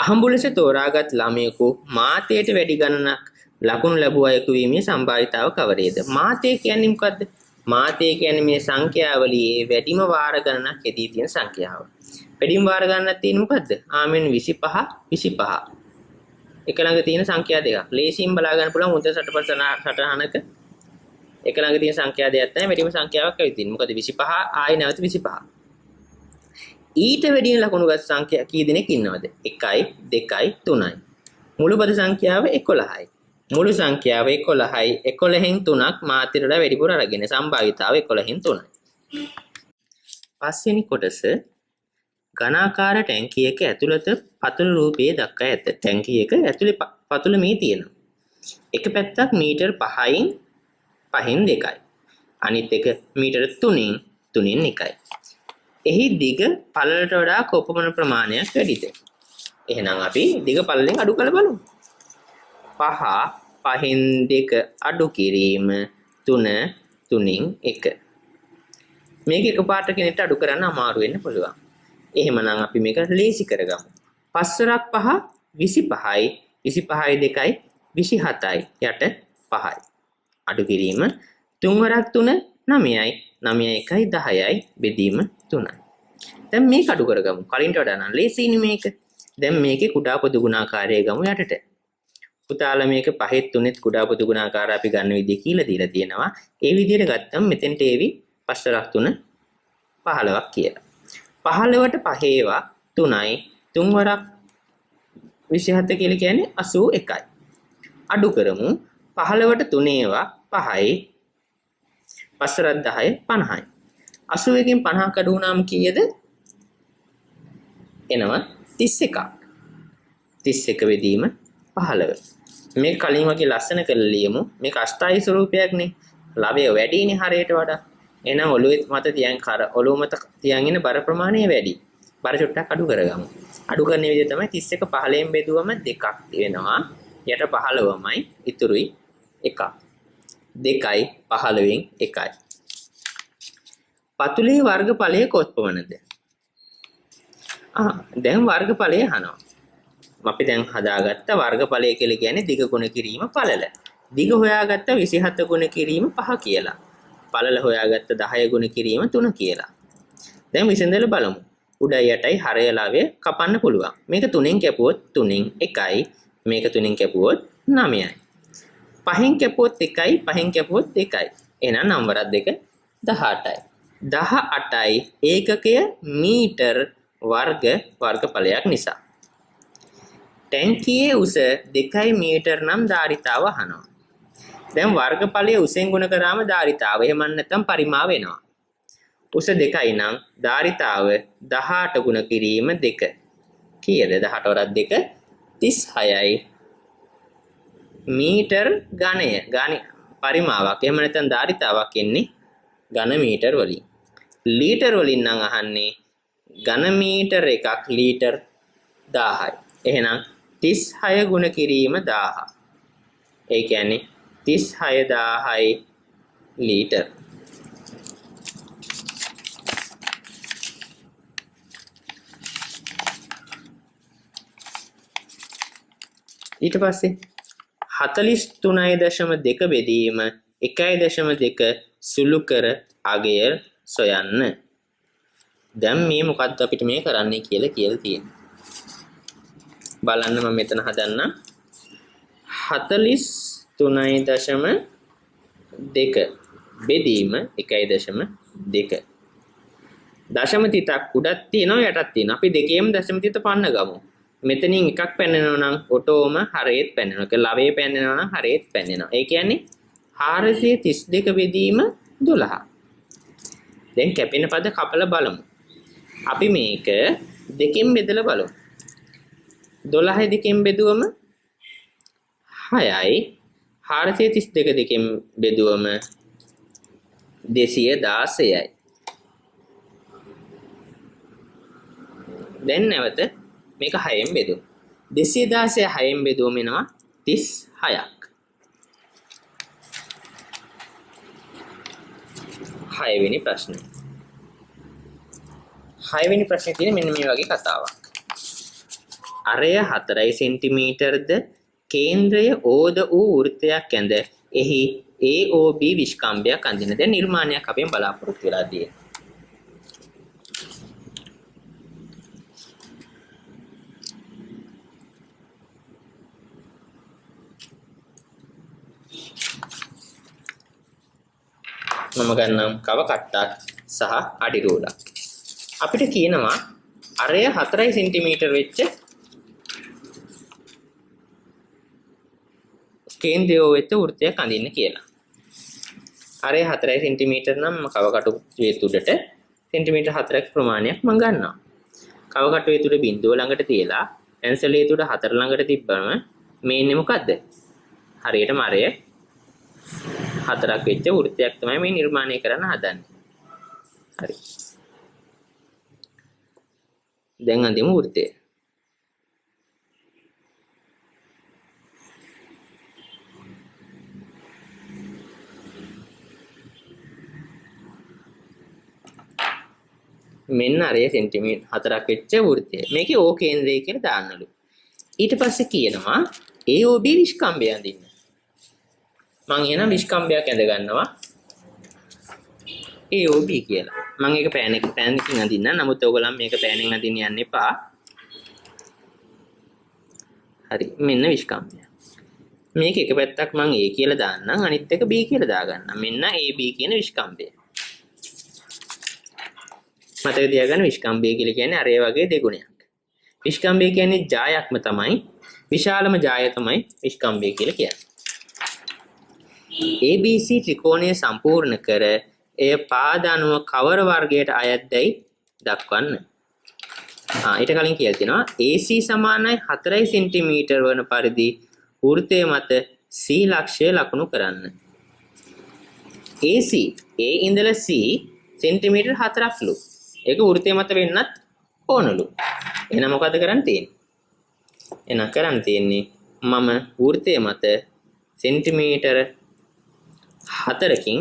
අහඹුලස තෝරාගත් ළමයෙකු මාතයට වැඩි ගණනක් ලකුණු ලැබුව අයෙකු වීමේ සම්භාවිතාව කවරේද? මාතය කියන්නේ මොකද්ද? මාතය කියන්නේ මේ සංඛ්‍යාවලියේ වැඩිම වාර ගණනක් යෙදී තියෙන සංඛ්‍යාව. වැඩිම වාර ගණනක් තියෙන්නේ මොකද්ද? ආමෙන් 25 25. එක ළඟ තියෙන සංඛ්‍යා දෙකක්. ලේසියෙන් බලා ගන්න පුළුවන් මුද්ද සටහනක එක ළඟ තියෙන සංඛ්‍යා දෙකක් තමයි වැඩිම සංඛ්‍යාවක් ඇවිත් තියෙන්නේ. මොකද 25 ආයි නැවත 25. ඊට වැඩි ලකුණු ගත් සංඛ්‍යා කී දෙනෙක් ඉන්නවද? 1යි 2යි 3යි. මුළු පද සංඛ්‍යාව 11යි. මුළු සංඛ්‍යාව 11යි. 11න් 3ක් මාත්‍රයට වැඩිපුර අරගෙන සම්භාවිතාව 11න් 3යි. පස්වෙනි කොටස ඝනාකාර ටැංකියක ඇතුළත පතුල රූපයේ දක්වා ඇත. ටැංකියක ඇතුලේ පතුල මේ තියෙනවා. එක පැත්තක් මීටර් 5න් 2යි. අනිත් එක මීටර් 3න් 1යි. එහි දිග පළලට වඩා කොපමණ ප්‍රමාණයක් වැඩිද? එහෙනම් අපි දිග පළලෙන් අඩු කරලා බලමු. 5 5න් 2 අඩු කිරීම 3 3න් 1. මේක එකපාරට කෙනෙක්ට අඩු කරන්න අමාරු වෙන්න පුළුවන්. එහෙමනම් අපි මේක ලේසි කරගමු. 5 වරක් 5 25යි 25යි 2යි 27යි යට 5යි. අඩු කිරීම 3 වරක් 3 9යි 9යි 1යි 10යි බෙදීම 3යි. දැන් මේක අඩු කරගමු. කලින්ට වඩා නම් ලේසියිනේ මේක. දැන් මේකේ කුඩා පොදු ගුණාකාරය ගමු යටට. පුතාලා මේක 5ත් 3ත් කුඩා පොදු ගුණාකාර අපි ගන්න විදිය කියලා දීලා තියෙනවා. ඒ විදියට ගත්තම මෙතෙන්ට ඒවි 5 වරක් 3 15ක් කියලා. 15ට 5 ඒවා 3යි 3 වරක් 27 කියලා කියන්නේ 81යි. අඩු කරමු 15ට 3 ඒවා 5යි 5 වරක් 10 50යි. 81කින් 50ක් අඩු වුණාම කීයද? එනවා 31ක්. 31 බෙදීම 15. මේක කලින් වගේ ලස්සන කරලා ලියමු. මේක අෂ්ටාංගික ස්වරූපයක්නේ. ලවය වැඩිනේ හරයට වඩා. එහෙනම් ඔළුවේ මත තියන් ඔළුව මත තියන් ඉන්න බර ප්‍රමාණය වැඩි. බර චුට්ටක් අඩු කරගමු. අඩු කරන විදිහ තමයි 31 15න් බෙදුවම 2ක් වෙනවා. යට 15මයි ඉතුරුයි 1ක්. 2යි 15න් 1යි. පතුලේ වර්ගඵලය කොහොමද? දැන් වර්ගඵලය අහනවා. අපි දැන් හදාගත්ත වර්ගඵලය කියලා කියන්නේ දිග ගුණ කිරීම පළල. දිග හොයාගත්ත 27 ගුණ කිරීම 5 කියලා. පළල හොයාගත්ත 10 ගුණ කිරීම 3 කියලා. දැන් විසඳලා බලමු. උඩයි යටයි හරය ලවය කපන්න පුළුවන්. මේක 3න් කැපුවොත් 3න් 1යි. මේක 3න් කැපුවොත් 9යි. 5න් කැපුවොත් 1යි. 5න් කැපුවොත් 1යි. එහෙනම් නම්බරක් 2 18යි. 18යි ඒකකය මීටර් වර්ගඵලයක් නිසා. ටැංකියේ උස 2 මීටර් නම් ධාරිතාව අහනවා. දැන් වර්ගඵලයේ උසෙන් ගුණ කරාම ධාරිතාව එහෙම නැත්නම් පරිමාව වෙනවා. උස 2යි නම් ධාරිතාව 18 ගුණ කිරීම 2. කීයද? 18 වරක් 2 36යි. මීටර් ඝනය පරිමාවක් එහෙම නැත්නම් ධාරිතාවක් එන්නේ ඝන මීටර් වලින්. ලීටර් වලින් නම් අහන්නේ ඝන මීටර් එකක් ලීටර් 1000යි. එහෙනම් 36 ගුණ කිරීම 1000. ඒ කියන්නේ 36000යි ලීටර්. ඊට පස්සේ 43.2 බෙදීම 1.2 සුළු කර අගය සොයන්න. දැන් මේ මොකද්ද අපිට මේ කරන්න කියලා තියෙන්නේ. බලන්න මම මෙතන හදන්න 43.2 බෙදීම 1.2 දශම තිතක් උඩක් තියෙනවා යටක් තියෙනවා. අපි දෙකේම දශම තිත පන්න ගමු. මෙතනින් එකක් පැන්නනවා නම් ඔටෝම හරේත් පැන්නනවා. ඒක ලවයේ පැන්නනවා නම් හරේත් පැන්නනවා. ඒ කියන්නේ 432 බෙදීම 12. දැන් කැපෙන පද කපලා බලමු. අපි මේක දෙකෙන් බෙදලා බලමු. 12 දෙකෙන් බෙදුවම 6යි 432 දෙකෙන් බෙදුවම 216යි. දැන් නැවත මේක 6ෙන් බෙදුවමු. 216 6ෙන් බෙදුවම එනවා 36ක්. 6 වෙනි ප්‍රශ්නේ. 6 වෙනි ප්‍රශ්නේ තියෙන්නේ මෙන්න මේ වගේ කතාවක්. අරය 4 සෙන්ටිමීටර්ද කේන්ද්‍රය ඕද වූ වෘත්තයක් ඇඳ එහි AOB විස්කම්භයක් අඳින. දැන් නිර්මාණයක් අපෙන් බලාපොරොත්තු වෙලා තියෙනවා. මම ගන්නම් කව කට්ටක් සහ අඩි රූලක්. අපිට කියනවා අරය 4 සෙන්ටිමීටර් වෙච්ච කේන්ද්‍රය වෙත වෘත්තයක් අඳින්න කියලා. අරය 4 සෙන්ටිමීටර් නම් කව කටු වේතුඩට සෙන්ටිමීටර් 4ක් ප්‍රමාණයක් මම ගන්නවා. කව කටු වේතුඩ බිඳුව ළඟට තියලා පැන්සල් වේතුඩ 4 ළඟට තිබ්බම මේ ඉන්නේ මොකද්ද? හරියටම අරය 4ක් වෙච්ච වෘත්තයක් තමයි මේ නිර්මාණය කරන්න හදන්නේ. හරි. දැන් අඳිමු වෘත්තය. මෙන්න අරය සෙන්ටිමීටර් 4ක් වෙච්ච වෘත්තය. මේකේ O කේන්ද්‍රය කියලා දාන්නලු. ඊට පස්සේ කියනවා AOB විස්කම්භය අඳින්න. මම එන විස්කම්භයක් ඇඳ ගන්නවා AOB කියලා. මම ඒක පෑනකින් අඳින්න. නමුත් ඔයගොල්ලන් මේක පෑනෙන් අඳින්න යන්න එපා. හරි. මෙන්න විස්කම්භය. මේක එක පැත්තක් මම A කියලා දාන්නම්. අනිත් එක B කියලා දාගන්නම්. මෙන්න AB කියන විස්කම්භය. මතක තියාගන්න විස්කම්භය කියලා කියන්නේ අරේ වගේ දෙගුණයක්. විස්කම්භය කියන්නේ ජායක්ම තමයි. විශාලම ජාය තමයි විස්කම්භය කියලා කියන්නේ. ABC ත්‍රිකෝණය සම්පූර්ණ කර එය පාද අණුව කවර වර්ගයට අයත්දැයි දක්වන්න. ඊට කලින් කියලා තියෙනවා AC සමානයි 4 සෙන්ටිමීටර් වන පරිදි වෘත්තය මත C ලක්ෂය ලකුණු කරන්න. AC A ඉඳලා C සෙන්ටිමීටර් 4ක්ලු. ඒක වෘත්තය මත වෙන්නත් ඕනලු. එහෙනම් මොකද කරන්න තියෙන්නේ? එහෙනම් කරන්න තියෙන්නේ මම වෘත්තය මත සෙන්ටිමීටර් 4කින්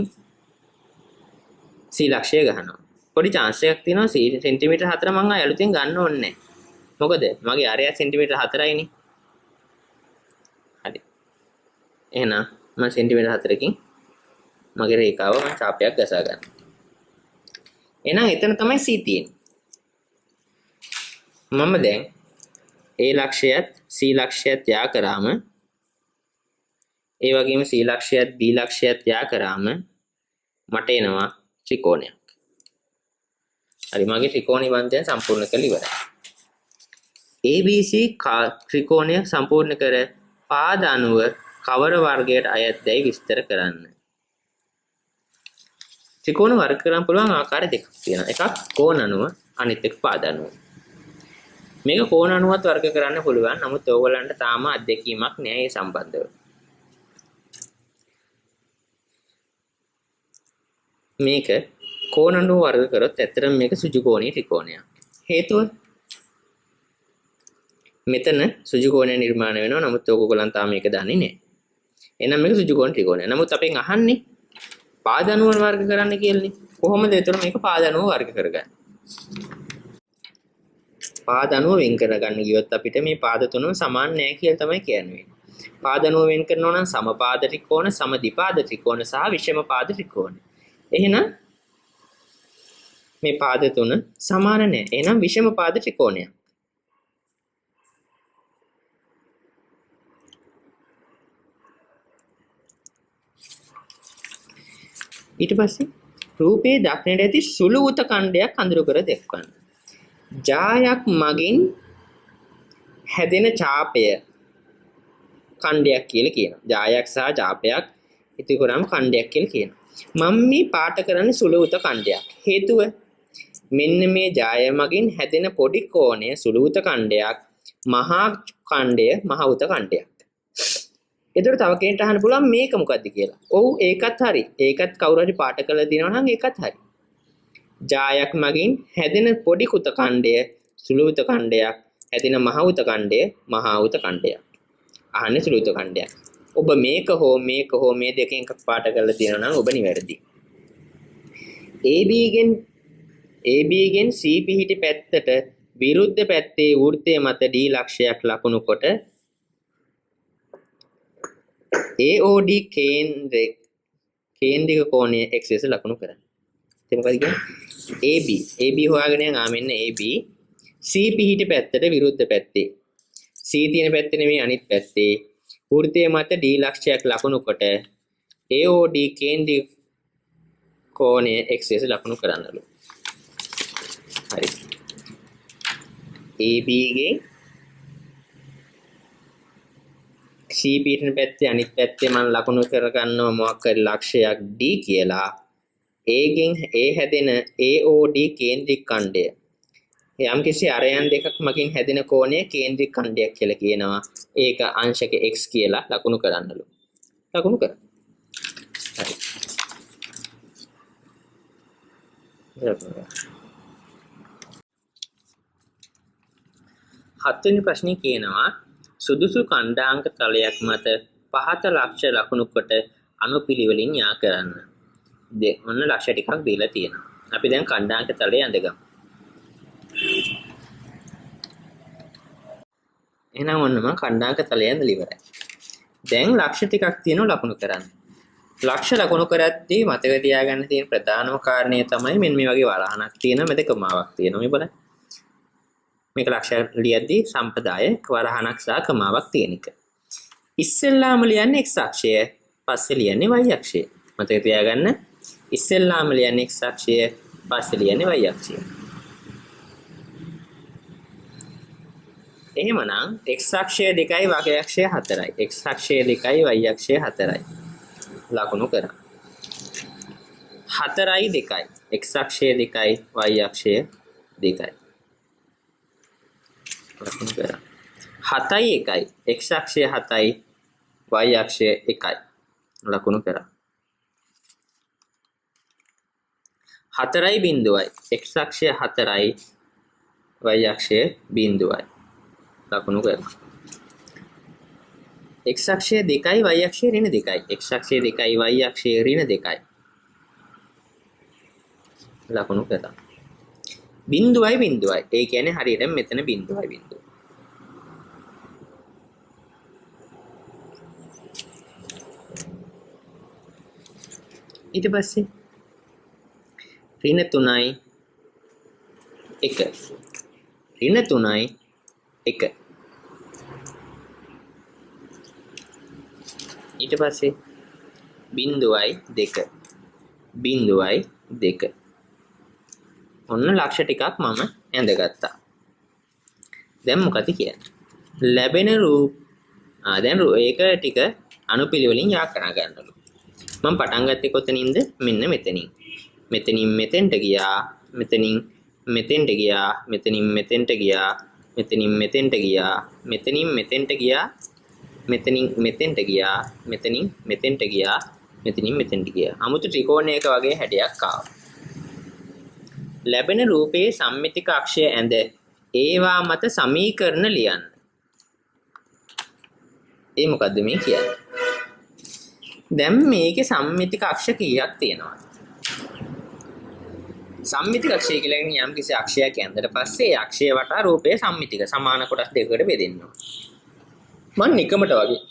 C ලක්ෂය ගහනවා. පොඩි chance එකක් තියෙනවා සෙන්ටිමීටර් 4 මම අලුතෙන් ගන්න ඕනේ නැහැ. මොකද මගේ අරය සෙන්ටිමීටර් 4යිනේ. හරි. එහෙනම් මම සෙන්ටිමීටර් 4කින් මගේ රේඛාව මම ඡාපයක් ගසා ගන්නවා. එහෙනම් එතන තමයි C තියෙන්නේ. මම දැන් A ලක්ෂයත් C ලක්ෂයත් යා කරාම ඒ වගේම C ලක්ෂයත් B ලක්ෂයත් යා කරාම මට එනවා ත්‍රිකෝණයක්. හරි මගේ ත්‍රිකෝණ නිබන්ධය සම්පූර්ණ කරලා ඉවරයි. ABC ත්‍රිකෝණය සම්පූර්ණ කර පාද අණුව කවර වර්ගයට අයත්දැයි විස්තර කරන්න. ත්‍රිකෝණ වර්ග කරන්න පුළුවන් ආකාර දෙකක් තියෙනවා. එකක් කෝණ අණුව අනිත් එක පාද අණුව. මේක කෝණ අණුවත් වර්ග කරන්න පුළුවන්. නමුත් ඕගොල්ලන්ට තාම අත්දැකීමක් නැහැ ඒ සම්බන්ධව. මේක කෝණ අණුව වර්ග කරොත් ඇත්තටම මේක සුජුකෝණීය ත්‍රිකෝණයක්. හේතුව මෙතන සුජුකෝණය නිර්මාණය වෙනවා. නමුත් ඕගොල්ලන් තාම මේක දන්නේ නැහැ. එහෙනම් මේක සුජුකෝණ ත්‍රිකෝණය. නමුත් අපෙන් අහන්නේ පාද අණුව වර්ග කරන්න කියලානේ. කොහොමද ඒතර මේක පාද අණුව වර්ග කරගන්නේ? පාද අණුව වෙන් කරගන්න ගියොත් අපිට මේ පාද තුනම සමාන නැහැ කියලා තමයි කියන්නේ. පාද අණුව වෙන් කරනවා නම් සමපාද ත්‍රිකෝණ, සමදිපාද ත්‍රිකෝණ සහ විෂම පාද ත්‍රිකෝණ. එහෙනම් මේ පාද තුන සමාන නැහැ. එහෙනම් විෂම පාද ත්‍රිකෝණයක්. ඊට පස්සේ රූපයේ දක්නට ඇති සුළු උත ඛණ්ඩයක් අඳුරු කර දක්වන්න. ජායක් මගින් හැදෙන ඡාපය ඛණ්ඩයක් කියලා කියනවා. ජායක් සහ ඡාපයක් ඉති කරාම ඛණ්ඩයක් කියලා කියනවා. මම මේ පාට කරන්නේ සුළුවුත ඛණ්ඩයක්. හේතුව මෙන්න මේ ජාය මගින් හැදෙන පොඩි කෝණය සුළුවුත ඛණ්ඩයක්, මහා ඛණ්ඩය මහවුත ඛණ්ඩයක්. ඒතර තව කෙනෙක්ට අහන්න පුළුවන් මේක මොකද්ද කියලා. ඔව් ඒකත් හරි. ඒකත් කවුරු හරි පාට කරලා තියෙනවා නම් ඒකත් හරි. ජායක් මගින් හැදෙන පොඩි කුත ඛණ්ඩය සුළුවුත ඛණ්ඩයක්, හැදෙන මහවුත ඛණ්ඩය මහවුත ඛණ්ඩයක්. අහන්නේ සුළුවුත ඛණ්ඩයක්. ඔබ මේක හෝ මේ දෙකෙන් එකක් පාට කරලා තියෙනවා නම් ඔබ නිවැරදි. AB ගෙන් C පිහිටි පැත්තට විරුද්ධ පැත්තේ වෘත්තය මත D ලක්ෂයක් ලකුණු කොට AOD කේන්ද්‍රික කෝණය XS ලකුණු කරන්න. එතන මොකද කියන්නේ? AB හොයාගෙන යනවා මෙන්න AB C පිහිටි පැත්තට විරුද්ධ පැත්තේ C තියෙන පැත්තේ නෙමෙයි අනිත් පැත්තේ වෘත්තය මත D ලක්ෂයක් ලකුණු කොට AOD කේන්ද්‍රික කෝණය XS ලකුණු කරන්නලු. හරි. AB ගේ C පිටින් පැත්තේ අනිත් පැත්තේ මම ලකුණු කරගන්නවා මොකක් හරි ලක්ෂයක් D කියලා. A ගෙන් A හැදෙන AOD කේන්ද්‍රික ඛණ්ඩය. යම්කිසි අරයන් දෙකක් මගින් හැදෙන කෝණය කේන්ද්‍රික ඛණ්ඩයක් කියලා කියනවා. ඒක අංශක x කියලා ලකුණු කරන්නලු. ලකුණු කරා. හරි. හත්වෙනි ප්‍රශ්නේ කියනවා සුදුසු ඛණ්ඩාංක තලයක් මත පහත ලක්ෂ ලකුණු කොට අනුපිළිවෙලින් යා කරන්න. ඔන්න ලක්ෂ ටිකක් දීලා තියෙනවා. අපි දැන් ඛණ්ඩාංක තලය ඇඳගමු. එහෙනම් ඔන්න මම ඛණ්ඩාංක තලය ඇඳලා ඉවරයි. දැන් ලක්ෂ ටිකක් තියෙනවා ලකුණු කරන්න. ලක්ෂ ලකුණු කරද්දී මතක තියාගන්න තියෙන ප්‍රධානම කාරණය තමයි මෙන්න මේ වගේ වරහණක් තියෙනවා මෙතන කමාවක් තියෙනවා මේ බලන්න. මේක ලක්ෂ ලියද්දී සම්ප්‍රදාය වරහණක් සහ කමාවක් තියෙන එක. ඉස්සෙල්ලාම ලියන්නේ x අක්ෂය, පස්සේ ලියන්නේ y අක්ෂය. මතක තියාගන්න ඉස්සෙල්ලාම ලියන්නේ x අක්ෂය, පස්සේ ලියන්නේ y අක්ෂය. එහෙමනම් x අක්ෂය 2යි y අක්ෂය 4යි. x අක්ෂය 2යි y අක්ෂය 4යි. ලකුණු කරා. 4යි 2යි. x අක්ෂය 2යි y අක්ෂය 2යි. ලකුණු කරා. 7යි 1යි. x අක්ෂය 7යි y අක්ෂය 1යි. ලකුණු කරා. 4යි බිඳුවයි. x අක්ෂය 4යි y අක්ෂය බිඳුවයි. ලකුණු කරා. x අක්ෂය 2යි y අක්ෂය ඍණ 2යි. x අක්ෂය 2යි y අක්ෂය ඍණ 2යි. ලකුණු කරා. බිඳුවයි බිඳුවයි. ඒ කියන්නේ හරියට මෙතන බිඳුවයි බිඳුව. ඊට පස්සේ ඍණ 3යි 1. ඍණ 3යි 1. ඊට පස්සේ බිඳුවයි 2. බිඳුවයි 2. ඔන්න ලක්ෂ ටිකක් මම ඇඳගත්තා. දැන් මොකද කියන්නේ? ලැබෙන රූප දැන් ඒක ටික අනුපිළිවෙලින් යා කරා ගන්නලු. මම පටන් ගත්තේ කොතනින්ද? මෙන්න මෙතනින්. මෙතනින් මෙතෙන්ට ගියා. මෙතනින් මෙතෙන්ට ගියා. මෙතනින් මෙතෙන්ට ගියා. මෙතනින් මෙතෙන්ට ගියා. මෙතනින් මෙතෙන්ට ගියා. මෙතනින් මෙතෙන්ට ගියා. මෙතනින් මෙතෙන්ට ගියා. මෙතනින් මෙතෙන්ට ගියා. 아무තු ත්‍රිකෝණයක වගේ හැඩයක් ආවා. ලැබෙන රූපයේ සම්මිතික අක්ෂය ඇඳ ඒවා මත සමීකරණ ලියන්න. ඒ මොකද්ද මේ කියන්නේ? දැන් මේකේ සම්මිතික අක්ෂ කීයක් තියෙනවද? සම්මිතික අක්ෂය කියලා කියන්නේ යම් කිසි අක්ෂයක් ඇඳලා පස්සේ ඒ අක්ෂය වටා රූපයේ සම්මිතික සමාන කොටස් දෙකකට බෙදෙනවා. මම නිකමට වගේ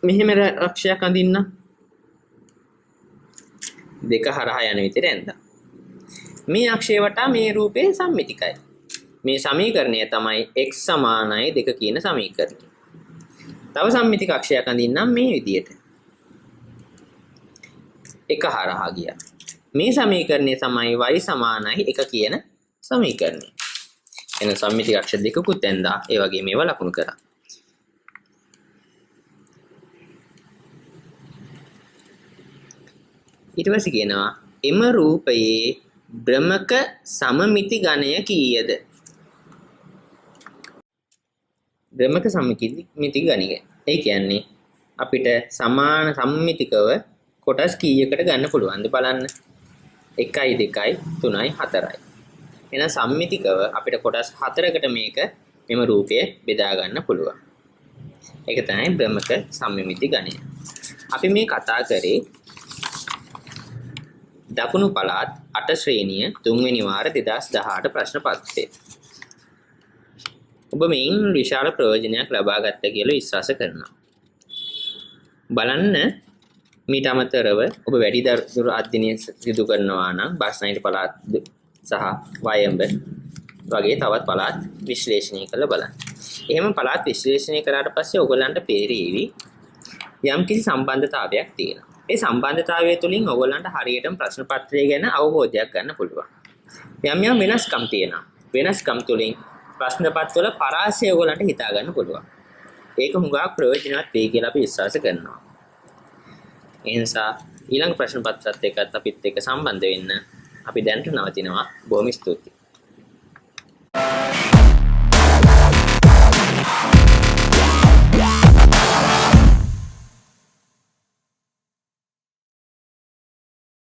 මෙහෙම අක්ෂයක් අඳින්න. දෙක හරහා යන විදිහට ඇඳලා. මේ අක්ෂය වටා මේ රූපේ සම්මිතිකයි. මේ සමීකරණය තමයි x සමානයි 2 කියන සමීකරණය. තව සම්මිතික අක්ෂයක් අඳින්නම් මේ විදිහට. එක හරහා ගියා. මේ සමීකරණය තමයි y සමානයි 1 කියන සමීකරණය. එන සම්මිතික අක්ෂ දෙකකුත් ඇඳා ඒ වගේ මේවා ලකුණු කරා. ඊට පස්සේ කියනවා එම රූපයේ භ්‍රමක සමමිති ගණය කීයද? භ්‍රමක සමමිති ගණය. ඒ කියන්නේ අපිට සමාන සම්මිතිකව කොටස් කීයකට ගන්න පුළුවන්ද බලන්න. 1යි 2යි 3යි 4යි. එහෙනම් සම්මිතිකව අපිට කොටස් 4කට මෙම රූපය බෙදා ගන්න පුළුවන්. ඒක තමයි භ්‍රමක සම්මිති ගණය. අපි මේ කතා කරේ දකුණු පළාත් 8 ශ්‍රේණිය 3 වෙනි වාර 2018 ප්‍රශ්න පත්‍රය. ඔබ මේන් විශාල ප්‍රයෝජනයක් ලබා ගත්ත කියලා විශ්වාස කරනවා. බලන්න මීට අමතරව ඔබ වැඩි දුර අධ්‍යයනය සිදු කරනවා නම් බස්නාහිර පළාත් සහ වයඹ වගේ තවත් පළාත් විශ්ලේෂණය කරලා බලන්න. එහෙම පළාත් විශ්ලේෂණය කරාට පස්සේ ඔයගොල්ලන්ට පේරෙවි යම්කිසි සම්බන්ධතාවයක් තියෙනවා. ඒ සම්බන්ධතාවය තුළින් ඔයගොල්ලන්ට හරියටම ප්‍රශ්න පත්‍රය ගැන අවබෝධයක් ගන්න පුළුවන්. යම් වෙනස්කම් තියෙනවා. වෙනස්කම් තුළින් ප්‍රශ්න පත්‍රවල පරාසය ඔයගොල්ලන්ට හිතා ගන්න පුළුවන්. ඒක හුඟක් ප්‍රයෝජනවත් වෙයි කියලා අපි විශ්වාස කරනවා. ඒ නිසා ඊළඟ ප්‍රශ්න පත්‍රات එක්කත් අපිත් එක්ක සම්බන්ධ වෙන්න අපි දැනට නවතිනවා. බොහොම ස්තුතියි.